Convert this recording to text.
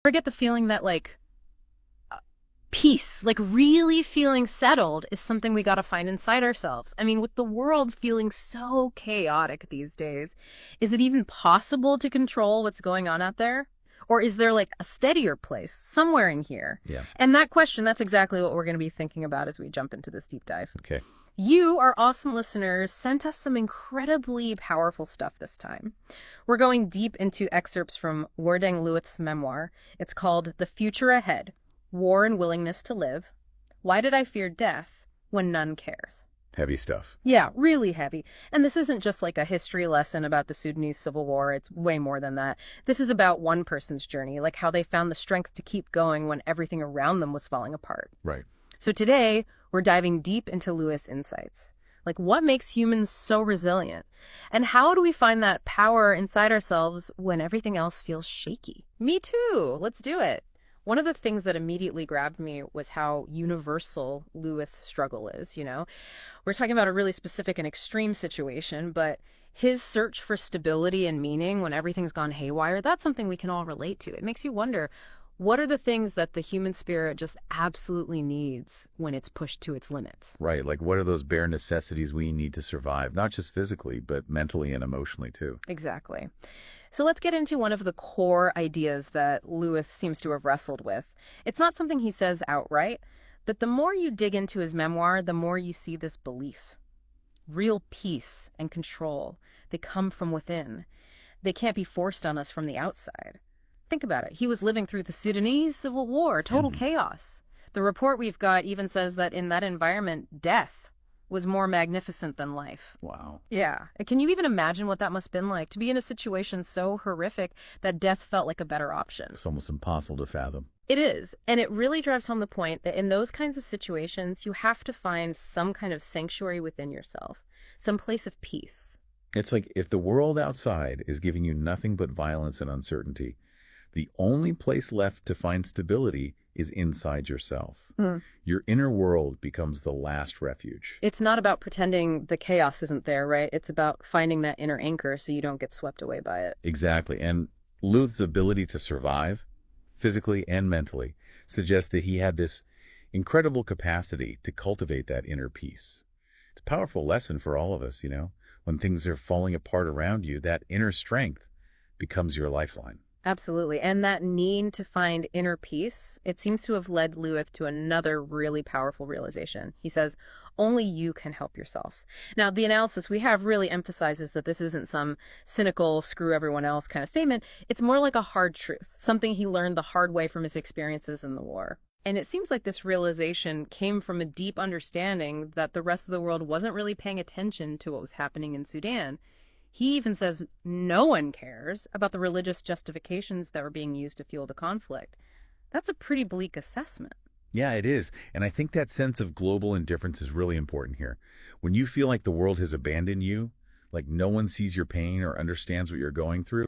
Forget the feeling that peace, like really feeling settled, is something we got to find inside ourselves. I mean, with the world feeling so chaotic these days, is it even possible to control what's going on out there? Or is there like a steadier place somewhere in here? Yeah. And that question, that's exactly what we're going to be thinking about as we jump into this deep dive. Okay. You, our awesome listeners, sent us some incredibly powerful stuff this time. We're going deep into excerpts from Deng Lewitt's memoir. It's called The Future Ahead: War and Willingness to Live. Why Did I Fear Death When None Cares? Heavy stuff. Yeah, really heavy. And this isn't just like a history lesson about the Sudanese civil war. It's way more than that. This is about one person's journey, like how they found the strength to keep going when everything around them was falling apart. Right. So today, we're diving deep into Lewitt's insights. Like, what makes humans so resilient? And how do we find that power inside ourselves when everything else feels shaky? Me too. Let's do it. One of the things that immediately grabbed me was how universal Lewitt's struggle is, you know? We're talking about a really specific and extreme situation, but his search for stability and meaning when everything's gone haywire, that's something we can all relate to. It makes you wonder, what are the things that the human spirit just absolutely needs when it's pushed to its limits? Right. Like, what are those bare necessities we need to survive, not just physically, but mentally and emotionally too? Exactly. So let's get into one of the core ideas that Lewitt seems to have wrestled with. It's not something he says outright, but the more you dig into his memoir, the more you see this belief. Real peace and control, they come from within. They can't be forced on us from the outside. Think about it. He was living through the Sudanese civil war, total chaos. The report we've got even says that in that environment, death was more magnificent than life. Wow. Yeah. And can you even imagine what that must have been like, to be in a situation so horrific that death felt like a better option? It's almost impossible to fathom. It is. And it really drives home the point that in those kinds of situations, you have to find some kind of sanctuary within yourself, some place of peace. It's like if the world outside is giving you nothing but violence and uncertainty, the only place left to find stability is inside yourself. Your inner world becomes the last refuge. It's not about pretending the chaos isn't there, right? It's about finding that inner anchor so you don't get swept away by it. Exactly. And Luth's ability to survive, physically and mentally, suggests that he had this incredible capacity to cultivate that inner peace. It's a powerful lesson for all of us, you know? When things are falling apart around you, that inner strength becomes your lifeline. Absolutely. And that need to find inner peace, it seems to have led Lewitt to another really powerful realization. He says, only you can help yourself. Now, the analysis we have really emphasizes that this isn't some cynical, screw everyone else kind of statement. It's more like a hard truth, something he learned the hard way from his experiences in the war. And it seems like this realization came from a deep understanding that the rest of the world wasn't really paying attention to what was happening in Sudan. He even says no one cares about the religious justifications that were being used to fuel the conflict. That's a pretty bleak assessment. Yeah, it is. And I think that sense of global indifference is really important here. When you feel like the world has abandoned you, like no one sees your pain or understands what you're going through,